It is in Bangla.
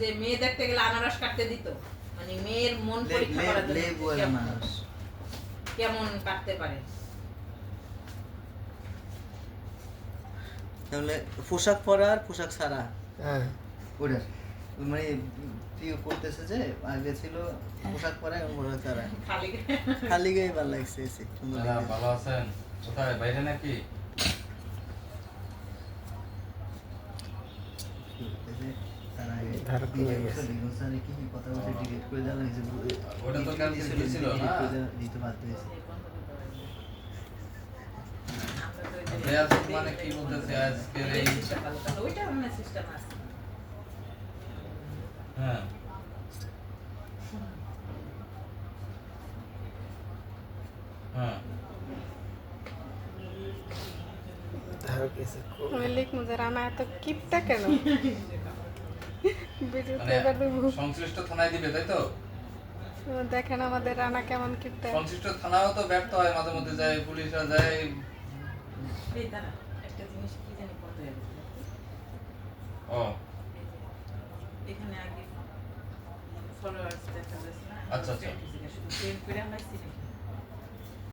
যে মেয়ে দেখতে গেলে আনারস কাটতে দিত, মানে মেয়ের মন পরীক্ষা করার জন্য কেমন কাটতে পারে। তাহলে পোশাক পরা আর পোশাক ছাড়া, হ্যাঁ ওটা মানে প্রিয় করতেছে যে আগে ছিল পোশাক পরা এবং পোশাক ছাড়া, খালি গায়ে ভালো লাগছে। সুন্দর ভালো আছেন? কোথায়, বাইরে নাকি? ওটা তো ক্যান্সেল হয়েছিল না? মানে কি বলতেছে আজকে এই ওইটা মানে সিস্টেম আছে। হ্যাঁ হ্যাঁ রানা এত কিপটা কেন? সংশ্লিষ্ট থানায় দিবে, তাই তো? দেখেন আমাদের রানা কেমন কিপটা। সংশ্লিষ্ট থানাও তো ব্যর্থ হয়, মাঝে মধ্যে যায়, পুলিশরা যায়। এই দাঁড়া, একটা জিনিস কি জানি কত যাবে। ও এখানে আগে ফলোয়ার্স দেখা যাচ্ছে না? আচ্ছা আচ্ছা। শুধু প্রেম করে আমরা সিলেক্ট